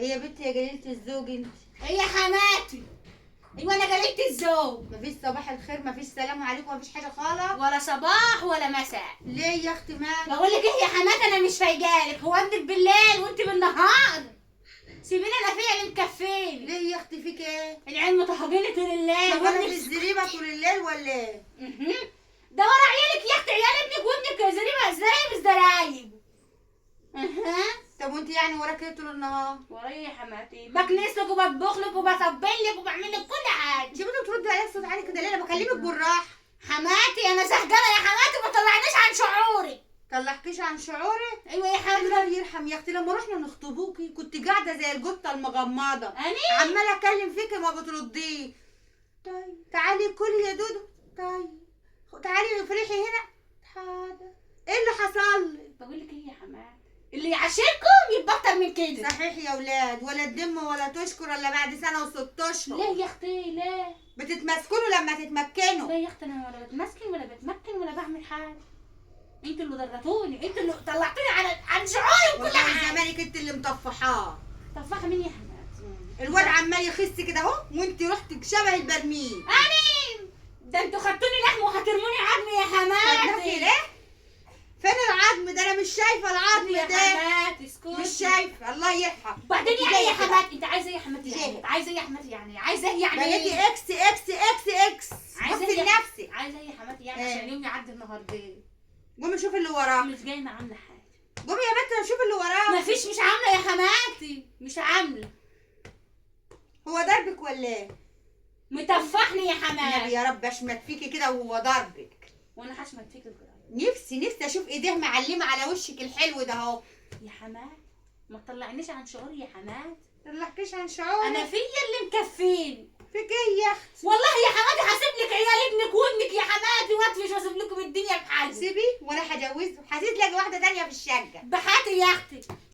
ايه يا بنتي يا جليلة الزوج انت؟ هي حماتي. ايوه انا جليلة الزوج. مفيش صباح الخير، مفيش سلام عليكم، مفيش حاجة خالص؟ ولا صباح ولا مساء. ليه يا اختي مالك؟ بقول لك ايه يا حماتي، انا مش فايقالك. هو ابنك بالليل وانت بالنهار؟ سيبيني انا فيا اللي مكفيني. ليه يا اختي فيك ايه؟ العيال متهجيني طول الليل طب انا في وابنك الزريبة طول الليل ولا ايه؟ ده ورا عيالك يا اختي. عيال ابنك وابنك زريبه زرايب زرايب. طب وانت يعني وراك ايه طول النهار؟ ورايا يا حماتي، بكنس لك وبطبخ لك وبصبل لك وبعمل لك كل حاجه. انت بدك تردي عليا الصوت عالي كده ليه؟ انا بكلمك بالراحة. حماتي انا زهقانه يا حماتي، ما طلعنيش عن شعوري. طلعكيش عن شعوري؟ ايوه يا حماتي. الله يرحم يا اختي، لما رحنا نخطبوكي كنت قاعدة زي القطة المغمضة. أني؟ عمالة اكلم فيكي ما بترديه. طيب تعالي كلي يا دودو. طيب تعالي افرحي هنا. حاضر. ايه اللي حصل لي؟ بقول لك ايه يا حماتي، اللي يعاشركم يبقى اكتر من كده. صحيح يا ولاد، ولا تدم ولا تشكر الا بعد سنة و6 اشهر. ليه يا اختي ليه؟ بتتمسكنوا لما تتمكنوا. ليه يا اختي، انا ولا بتمسكن ولا بتمكن ولا بعمل حاجه. انتوا اللي ضرتوني، انتوا اللي طلعتوني عن شعوري وكل والله حاجه. زمانك انت اللي مطفحاه. طفحه مين يا حماتي؟ الواد عمال يخس كده اهو وانت رحتي شبه البرميل. أني؟ ده انتوا خدتوني لحم وهترموني عظم يا خدناكي حماتي. ليه؟ فين العظم ده؟ انا مش شايفه العظم يا ده. حماتي اسكتي. مش شايفه. الله يرحم. بعدين انت يعني جاية يا كده. حماتي، انت عايزه ايه يا حماتي؟ جاية. يعني عايزه ايه يا حماتي؟ يعني عايزه ايه يعني؟ بقيتي اكس اكس اكس اكس. عايزه بصي ايه لنفسك. عايزه ايه يا حماتي يعني؟ ايه؟ عشان اليوم يعدي النهارده. قومي شوفي اللي وراك. مش جايه عامله حاجه. قومي يا بنت شوفي اللي وراك. مفيش، مش عامله يا حماتي، مش عامله. هو ضربك ولا ايه؟ مطفحني يا النبي حماتي. يا رب اشمت فيكي كده وهو ضربك. وانا هشمت فيك الجرايه. نفسي اشوف ايديه معلمه على وشك الحلو ده اهو. يا حماتي ما تطلعنيش عن شعوري يا حماتي. طلعكيش عن شعور. انا فيا اللي مكفيني. فيك ايه يا اختي؟ والله يا حماتي هسيب لك عيال ابنك وابنك يا حماتي واطفش واسيب لكم الدنيا بحالها. سيبي وانا هجوزه، هتلاقي واحده تانية في الشقه. بحاتي يا اختي.